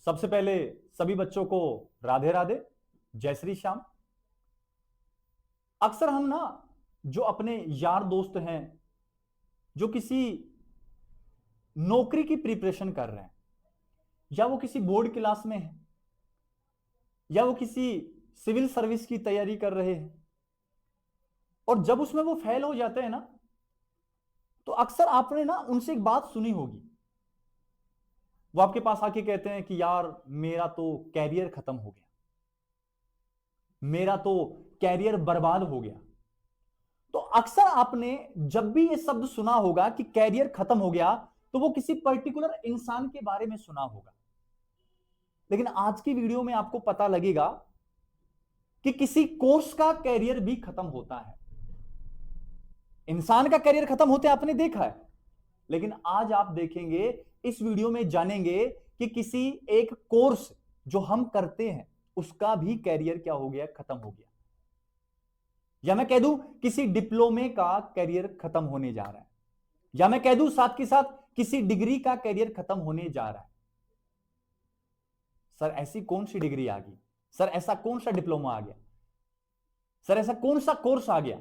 सबसे पहले सभी बच्चों को राधे राधे, जय श्री श्याम। अक्सर हम ना जो अपने यार दोस्त हैं जो किसी नौकरी की प्रिपरेशन कर रहे हैं, या वो किसी बोर्ड क्लास में है, या वो किसी सिविल सर्विस की तैयारी कर रहे हैं, और जब उसमें वो फेल हो जाते हैं ना, तो अक्सर आपने ना उनसे एक बात सुनी होगी। वो आपके पास आके कहते हैं कि यार मेरा तो कैरियर खत्म हो गया, मेरा तो कैरियर बर्बाद हो गया। तो अक्सर आपने जब भी ये शब्द सुना होगा कि कैरियर खत्म हो गया, तो वो किसी पर्टिकुलर इंसान के बारे में सुना होगा। लेकिन आज की वीडियो में आपको पता लगेगा कि किसी कोर्स का कैरियर भी खत्म होता है। इंसान का कैरियर खत्म होते आपने देखा है, लेकिन आज आप देखेंगे, इस वीडियो में जानेंगे कि किसी एक कोर्स जो हम करते हैं उसका भी कैरियर क्या हो गया, खत्म हो गया। या मैं कह दूं किसी डिप्लोमे का कैरियर खत्म होने जा रहा है, या मैं कह दूं साथ के साथ किसी डिग्री का कैरियर खत्म होने जा रहा है। सर ऐसी कौन सी डिग्री आ गई, सर ऐसा कौन सा डिप्लोमा आ गया, सर ऐसा कौन सा कोर्स आ गया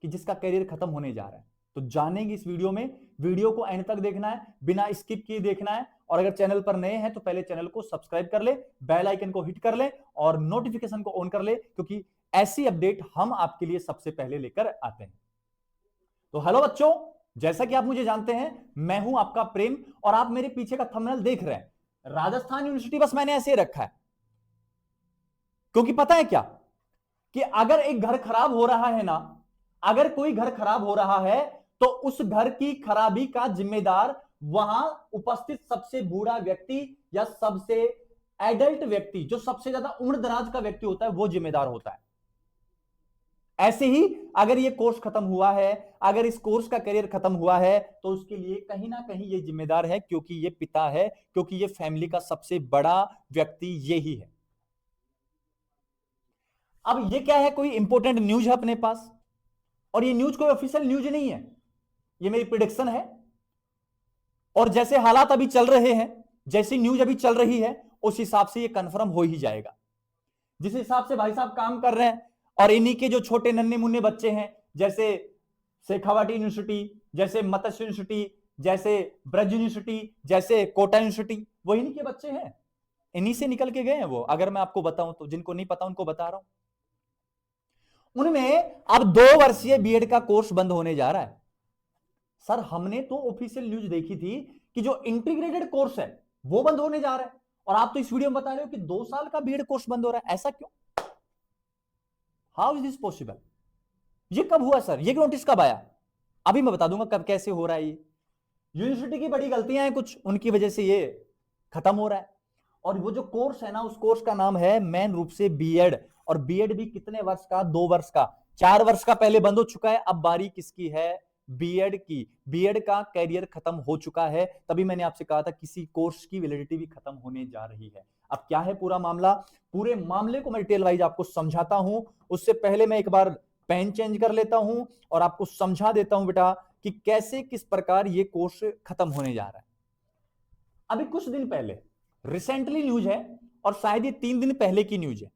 कि जिसका कैरियर खत्म होने जा रहा है? तो जानेंगे इस वीडियो में। वीडियो को एंड तक देखना है, बिना स्किप किए देखना है। और अगर चैनल पर नए हैं तो पहले चैनल को सब्सक्राइब कर ले, बेल आइकन को हिट कर ले और नोटिफिकेशन को ऑन कर ले, क्योंकि ऐसी अपडेट हम आपके लिए सबसे पहले लेकर आते हैं। तो हेलो बच्चों, जैसा कि आप मुझे जानते हैं, मैं हूं आपका प्रेम, और आप मेरे पीछे का थंबनेल देख रहे हैं, राजस्थान यूनिवर्सिटी बस मैंने ऐसे रखा है क्योंकि पता है क्या, कि अगर एक घर खराब हो रहा है ना, अगर कोई घर खराब हो रहा है तो उस घर की खराबी का जिम्मेदार वहां उपस्थित सबसे बूढ़ा व्यक्ति या सबसे एडल्ट व्यक्ति, जो सबसे ज्यादा उम्र दराज का व्यक्ति होता है, वो जिम्मेदार होता है। ऐसे ही अगर ये कोर्स खत्म हुआ है, अगर इस कोर्स का करियर खत्म हुआ है, तो उसके लिए कहीं ना कहीं ये जिम्मेदार है, क्योंकि ये पिता है, क्योंकि ये फैमिली का सबसे बड़ा व्यक्ति ये ही है। अब ये क्या है, कोई इंपॉर्टेंट न्यूज है अपने पास, और ये न्यूज कोई ऑफिशियल न्यूज नहीं है, ये मेरी प्रिडिक्शन है। और जैसे हालात अभी चल रहे हैं, जैसी न्यूज अभी चल रही है, उस हिसाब से ये कंफर्म हो ही जाएगा। जिस हिसाब से भाई साहब काम कर रहे हैं, और इन्हीं के जो छोटे नन्हे मुन्ने बच्चे हैं, जैसे शेखावाटी यूनिवर्सिटी, जैसे मत्स्य यूनिवर्सिटी, जैसे ब्रज यूनिवर्सिटी, जैसे कोटा यूनिवर्सिटी, वो इन्हीं के बच्चे हैं, इन्हीं से निकल के गए हैं वो। अगर मैं आपको बताऊं तो, जिनको नहीं पता उनको बता रहा हूं। उनमें अब 2 वर्षीय बीएड का कोर्स बंद होने जा रहा है। सर हमने तो ऑफिशियल न्यूज देखी थी कि जो इंटीग्रेटेड कोर्स है वो बंद होने जा रहा है, और आप तो इस वीडियो में बता रहे हो कि 2 साल का बीएड कोर्स बंद हो रहा है। ऐसा क्यों? How is this possible? ये कब हुआ सर? ये नोटिस कब आया? अभी मैं बता दूंगा कब कैसे हो रहा है। ये यूनिवर्सिटी की बड़ी गलतियां हैं कुछ, उनकी वजह से ये खत्म हो रहा है। और वो जो कोर्स है ना, उस कोर्स का नाम है मेन रूप से बीएड। और बीएड भी कितने वर्ष का? 2 वर्ष का। 4 वर्ष का पहले बंद हो चुका है, अब बारी किसकी है? बीएड की। बीएड का कैरियर खत्म हो चुका है। तभी मैंने आपसे कहा था किसी कोर्स की वैलिडिटी भी खत्म होने जा रही है। अब क्या है पूरा मामला, पूरे मामले को मैं डिटेल वाइज आपको समझाता हूं। उससे पहले मैं एक बार पेन चेंज कर लेता हूं और आपको समझा देता हूं बेटा कि कैसे किस प्रकार ये कोर्स खत्म होने जा रहा है। अभी कुछ दिन पहले रिसेंटली न्यूज है, और शायद ये 3 दिन पहले की न्यूज है।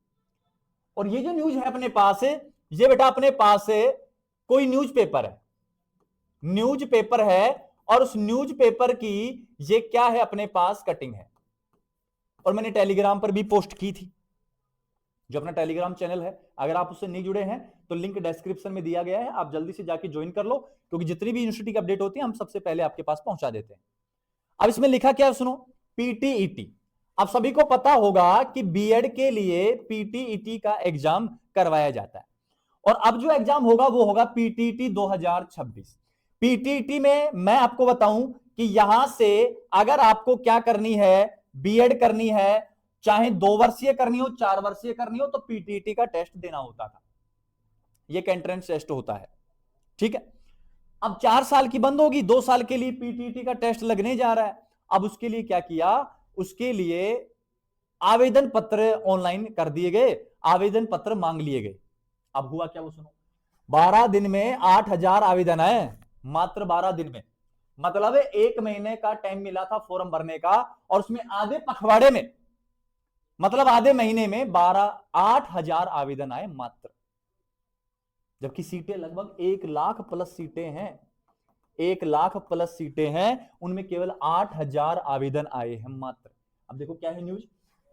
और ये जो न्यूज है अपने पास है, ये बेटा अपने पास है कोई न्यूज़पेपर है, न्यूज़पेपर है, और उस न्यूज़पेपर की ये क्या है अपने पास? कटिंग है। और मैंने टेलीग्राम पर भी पोस्ट की थी, जो अपना टेलीग्राम चैनल है, अगर आप उससे नहीं जुड़े हैं तो लिंक डिस्क्रिप्शन में दिया गया है, आप जल्दी से जाके ज्वाइन कर लो, क्योंकि जितनी भी यूनिवर्सिटी की अपडेट होती है हम सबसे पहले आपके पास पहुंचा देते हैं। अब इसमें लिखा क्या है सुनो, पीटीईटी। अब सभी को पता होगा कि बीएड के लिए पीटीईटी का एग्जाम करवाया जाता है, और अब जो एग्जाम होगा वो होगा पीटीईटी 2026। पीटीईटी में मैं आपको बताऊं कि यहां से अगर आपको क्या करनी है, बीएड करनी है, चाहे 2 वर्षीय करनी हो, 4 वर्षीय करनी हो, तो पीटीईटी का टेस्ट देना होता था। ये एंट्रेंस टेस्ट होता है, ठीक है। अब 4 साल की बंद होगी, 2 साल के लिए पीटीईटी का टेस्ट लगने जा रहा है। अब उसके लिए क्या किया, उसके लिए आवेदन पत्र ऑनलाइन कर दिए गए, आवेदन पत्र मांग लिए गए। अब हुआ क्या वो सुनो, 12 दिन में 8000 आवेदन आए, मात्र 12 दिन में। मतलब 1 महीने का टाइम मिला था फॉर्म भरने का, और उसमें आधे पखवाड़े में मतलब आधे महीने में 8,000 आवेदन आए मात्र, जबकि सीटें लगभग 1 लाख प्लस सीटें हैं, 1 लाख प्लस सीटें हैं, उनमें केवल 8,000 आवेदन आए हैं मात्र। अब देखो क्या है न्यूज,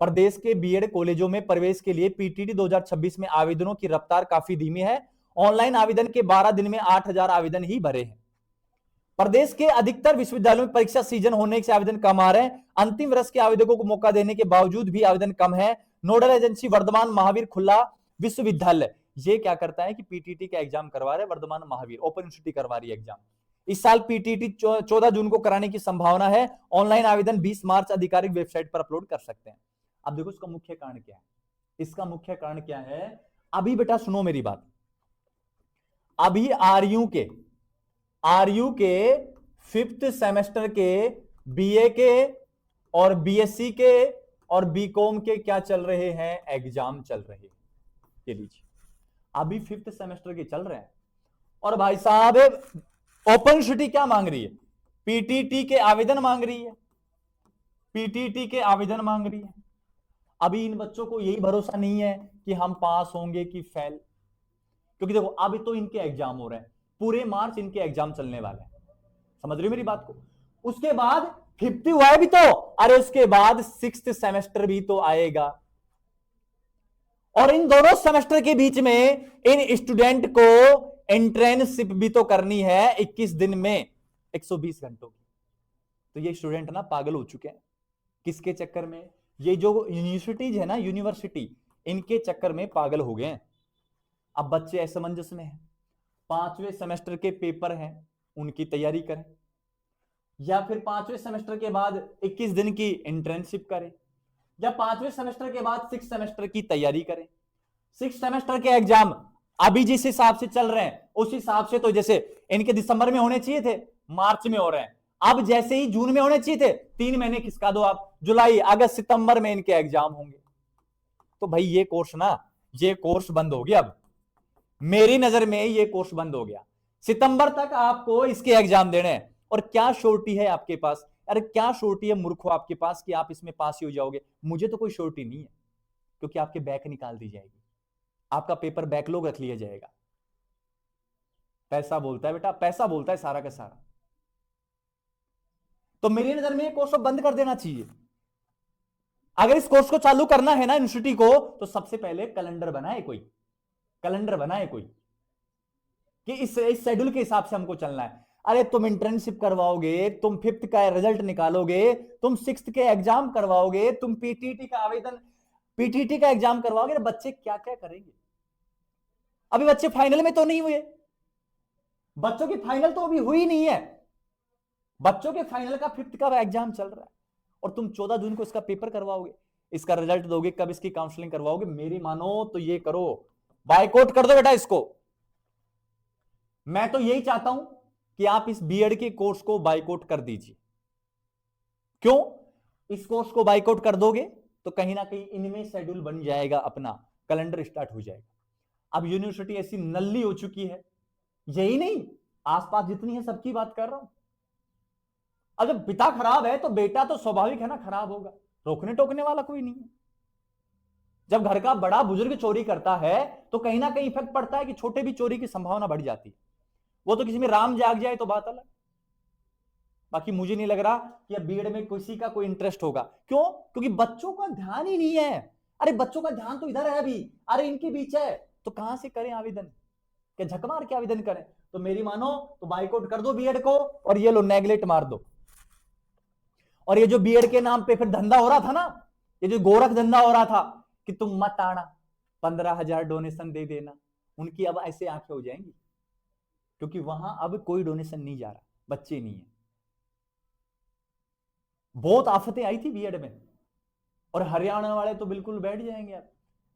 प्रदेश के बीएड कॉलेजों में प्रवेश के लिए पीटीटी 2026 में आवेदनों की रफ्तार काफी धीमी है। ऑनलाइन आवेदन के 12 दिन में 8,000 आवेदन ही भरे हैं। प्रदेश के अधिकतर विश्वविद्यालयों में परीक्षा सीजन होने से आवेदन कम आ रहे हैं। अंतिम वर्ष के आवेदकों को मौका देने के बावजूद भी आवेदन कम है। नोडल एजेंसी वर्धमान महावीर खुला विश्वविद्यालय ये क्या करता है कि पीटीटी का एग्जाम करवा रहे, वर्धमान महावीर ओपन यूनिवर्सिटी करवा रही है एग्जाम। इस साल पीटीटी 14 जून को कराने की संभावना है। ऑनलाइन आवेदन 20 मार्च आधिकारिक वेबसाइट पर अपलोड कर सकते हैं। अब देखो इसका मुख्य कारण क्या है, इसका मुख्य कारण क्या है, अभी बेटा सुनो मेरी बात, अभी आरयू के 5th सेमेस्टर के बीए के और बीएससी के और बीकॉम के क्या चल रहे हैं, एग्जाम चल रहे हैं। ये लीजिए अभी 5th सेमेस्टर के चल रहे हैं और भाई साहब ओपन यूनिवर्सिटी क्या मांग रही है, पीटीटी के आवेदन मांग रही है, पीटीटी के आवेदन मांग रही है। अभी इन बच्चों को यही भरोसा नहीं है कि हम पास होंगे कि फेल, क्योंकि देखो अभी तो इनके एग्जाम हो रहे हैं, पूरे मार्च इनके एग्जाम चलने वाले हैं, समझ रही हो मेरी बात को। उसके बाद 50 हुआ है भी तो, अरे उसके बाद 6th सेमेस्टर भी तो आएगा, और इन दोनों सेमेस्टर के बीच में इन स्टूडेंट को इंटर्नशिप भी तो करनी है 21 दिन में 120 घंटों की। तो ये स्टूडेंट ना पागल हो चुके हैं, किसके चक्कर में, ये जो यूनिवर्सिटीज है ना, यूनिवर्सिटी इनके चक्कर में पागल हो गए हैं। अब बच्चे असमंजस में हैं, 5वें सेमेस्टर के पेपर हैं उनकी तैयारी करें, या फिर 5वें सेमेस्टर के बाद 21 दिन की इंटर्नशिप करें, या 5वें सेमेस्टर के बाद 6th सेमेस्टर की तैयारी करें। 6th सेमेस्टर के एग्जाम अभी जिस हिसाब से चल रहे हैं उस हिसाब से तो जैसे इनके दिसंबर में होने चाहिए थे, मार्च में हो रहे हैं। अब जैसे ही जून में होने चाहिए थे, 3 महीने खिसका दो आप, जुलाई अगस्त सितंबर में इनके एग्जाम होंगे। तो भाई ये कोर्स ना, ये कोर्स बंद हो गया। अब मेरी नजर में ये कोर्स बंद हो गया, सितंबर तक आपको इसके एग्जाम देने हैं। और क्या श्योरिटी है आपके पास, अरे क्या श्योरिटी है मूर्खो आपके पास कि आप इसमें पास ही हो जाओगे। मुझे तो कोई श्योरिटी नहीं है, क्योंकि आपके बैक निकाल दी जाएगी, आपका पेपर बैकलॉग रख लिया जाएगा। पैसा बोलता है बेटा, पैसा बोलता है सारा का सारा। तो मेरी नजर में ये कोर्स बंद कर देना चाहिए। अगर इस कोर्स को चालू करना है ना यूनिवर्सिटी को, तो सबसे पहले कैलेंडर बनाए कोई, कैलेंडर बनाए कोई कि इस शेड्यूल के हिसाब से हमको चलना है। अरे तुम इंटर्नशिप करवाओगे, तुम 5th का रिजल्ट निकालोगे, तुम 6th के एग्जाम करवाओगे, तुम पीटीटी का आवेदन, पीटीटी का एग्जाम करवाओगे, बच्चे क्या क्या करेंगे। अभी बच्चे फाइनल में तो नहीं हुए, बच्चों की फाइनल तो अभी हुई नहीं है, बच्चों के फाइनल का 5th का एग्जाम चल रहा है, और तुम 14 जून को इसका पेपर करवाओगे, इसका रिजल्ट दोगे, कब इसकी काउंसलिंग करवाओगे। मेरी मानो तो ये करो, बायकॉट कर दो बेटा इसको। मैं तो यही चाहता हूं कि आप इस बीएड के कोर्स को बायकॉट कर दीजिए। क्यों, इस कोर्स को बायकॉट कर दोगे तो कहीं ना कहीं इनमें शेड्यूल बन जाएगा, अपना कैलेंडर स्टार्ट हो जाएगा। अब यूनिवर्सिटी ऐसी नल्ली हो चुकी है, यही नहीं आसपास जितनी है सबकी बात कर रहा हूं। अब जब पिता खराब है तो बेटा तो स्वाभाविक है ना खराब होगा, रोकने टोकने वाला कोई नहीं है। जब घर का बड़ा बुजुर्ग चोरी करता है तो कहीं ना कहीं इफेक्ट पड़ता है कि छोटे भी चोरी की संभावना बढ़ जाती है। वो तो किसी में राम जाग जाए तो बात अलग, बाकी मुझे नहीं लग रहा कि अब बीएड में किसी का कोई इंटरेस्ट होगा। क्यों, क्योंकि बच्चों का ध्यान ही नहीं है। अरे बच्चों का ध्यान तो इधर है अभी, अरे इनके बीच है, तो कहां से करें आवेदन, क्या झक मार के आवेदन करें। तो मेरी मानो तो बायकॉट कर दो बीएड को, और ये लो नेगलेक्ट मार दो। और ये जो बीएड के नाम पे फिर धंधा हो रहा था ना, ये जो गोरख धंधा हो रहा था कि तुम मत आना, 15,000 डोनेशन दे देना, उनकी अब ऐसे आंखें हो जाएंगी, क्योंकि वहां अब कोई डोनेशन नहीं जा रहा, बच्चे नहीं है। बहुत आफतें आई थी बीएड में, और हरियाणा वाले तो बिल्कुल बैठ जाएंगे अब,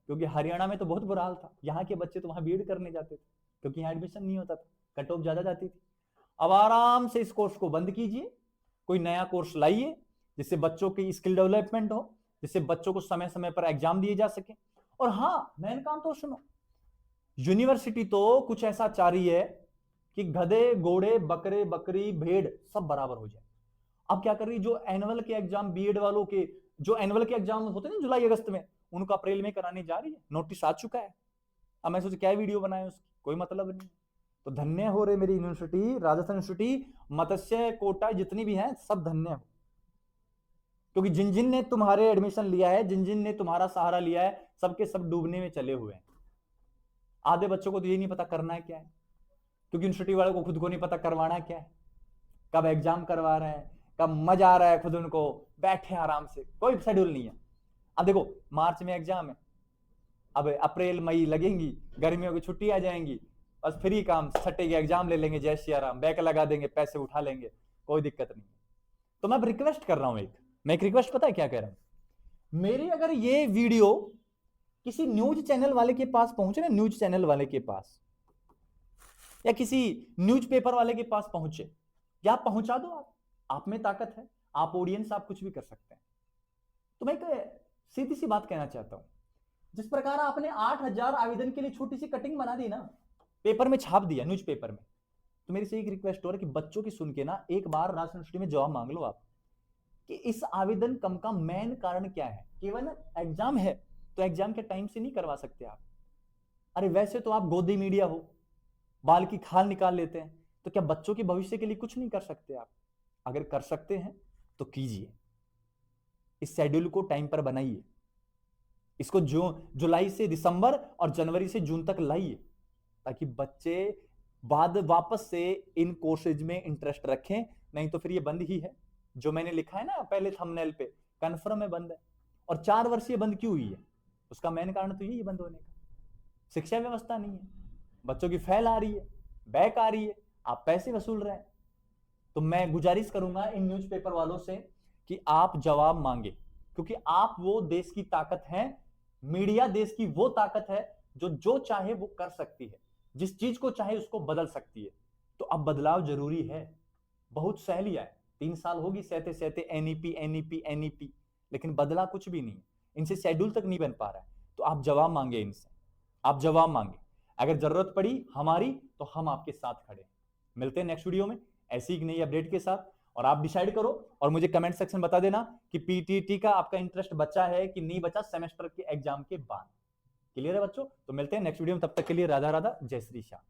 क्योंकि हरियाणा में तो बहुत बुरा हाल था। यहाँ के बच्चे तो वहां बीएड करने जाते थे क्योंकि यहाँ एडमिशन नहीं होता था, कट ऑफ ज्यादा जाती थी। अब आराम से इस कोर्स को बंद कीजिए, कोई नया कोर्स लाइए जिससे बच्चों की स्किल डेवलपमेंट हो, जिससे बच्चों को समय समय पर एग्जाम दिए जा सके। और हाँ, मेन काम तो सुनो, यूनिवर्सिटी तो कुछ ऐसा चाह रही है कि गधे घोड़े बकरे बकरी भेड़ सब बराबर हो जाए। अब क्या कर रही, जो एनुअल के एग्जाम बीएड वालों के जो एनुअल के एग्जाम होते हैं ना जुलाई अगस्त में, उनको अप्रैल में कराने जा रही है, नोटिस आ चुका है। अब मैं सोचा क्या वीडियो बनाए, उसकी कोई मतलब नहीं। तो धन्य हो रे मेरी यूनिवर्सिटी, राजस्थान यूनिवर्सिटी, मत्स्य कोटा जितनी भी हैं सब धन्य हो, क्योंकि जिन जिन ने तुम्हारे एडमिशन लिया है, जिन जिन ने तुम्हारा सहारा लिया है, सबके सब डूबने में चले हुए हैं। आधे बच्चों को तो ये नहीं पता करना है क्या है, क्योंकि यूनिवर्सिटी वालों को खुद को नहीं पता करवाना क्या है, कब एग्जाम करवा रहे हैं, कब मजा आ रहा है, खुद उनको बैठे आराम से, कोई शेड्यूल नहीं है। अब देखो मार्च में एग्जाम है, अब अप्रैल मई लगेंगी, गर्मियों की छुट्टी आ जाएंगी, बस फ्री काम, छठे के एग्जाम ले लेंगे, जय श्री राम, बैक लगा देंगे, पैसे उठा लेंगे, कोई दिक्कत नहीं। तो मैं रिक्वेस्ट कर रहा हूं, मैं एक रिक्वेस्ट पता है क्या कह रहा हूं, मेरी अगर ये वीडियो किसी न्यूज चैनल वाले के पास पहुंचे ना, न्यूज चैनल वाले के पास या किसी न्यूज़पेपर वाले के पास पहुंचे, या पहुंचा दो आप में ताकत है, आप ऑडियंस, आप कुछ भी कर सकते हैं। तो मैं एक सीधी सी बात कहना चाहता हूं, जिस प्रकार आपने 8,000 आवेदन के लिए छोटी सी कटिंग बना दी ना, पेपर में छाप दिया, न्यूज़पेपर में, तो मेरी से एक रिक्वेस्ट हो रहा है कि बच्चों की सुन के ना एक बार राजस्थान यूनिवर्सिटी में जवाब मांग लो आप, कि इस आवेदन कम का मेन कारण क्या है। केवल एग्जाम है तो एग्जाम के टाइम से नहीं करवा सकते आप, अरे वैसे तो आप गोदी मीडिया हो, बाल की खाल निकाल लेते हैं, तो क्या बच्चों के भविष्य के लिए कुछ नहीं कर सकते आप? अगर कर सकते हैं तो कीजिए, इस शेड्यूल को टाइम पर बनाइए, इसको जुलाई से दिसंबर और जनवरी से जून तक लाइए, ताकि बच्चे बाद वापस से इन कोर्सेज में इंटरेस्ट रखें। नहीं तो फिर ये बंद ही है, जो मैंने लिखा है ना पहले थंबनेल पे, कन्फर्म है बंद है। और 4 वर्ष ये बंद क्यों हुई है, उसका मेन कारण तो यही बंद होने का, शिक्षा व्यवस्था नहीं है, बच्चों की फेल आ रही है, बैक आ रही है, आप पैसे वसूल रहे हैं। तो मैं गुजारिश करूंगा इन न्यूज़पेपर वालों से कि आप जवाब मांगे, क्योंकि आप वो देश की ताकत हैं, मीडिया देश की वो ताकत है जो चाहे वो कर सकती है, जिस चीज को चाहे उसको बदल सकती है। तो अब बदलाव जरूरी है, बहुत सह लिया है, 3 साल होगी सहते सहते एनईपी एनईपी एनईपी, लेकिन बदला कुछ भी नहीं, इनसे शेड्यूल तक नहीं बन पा रहा है। तो आप जवाब मांगे इनसे, आप जवाब मांगे, अगर जरूरत पड़ी हमारी तो हम आपके साथ खड़े हैं। मिलते हैं नेक्स्ट वीडियो में ऐसी एक नई अपडेट के साथ, और आप डिसाइड करो और मुझे कमेंट सेक्शन बता देना कि पीटीटी का आपका इंटरेस्ट बचा है कि नहीं बचा सेमेस्टर के एग्जाम के बाद। क्लियर है बच्चों? तो मिलते हैं नेक्स्ट वीडियो में, तब तक के लिए राधा राधा, जय श्री श्याम।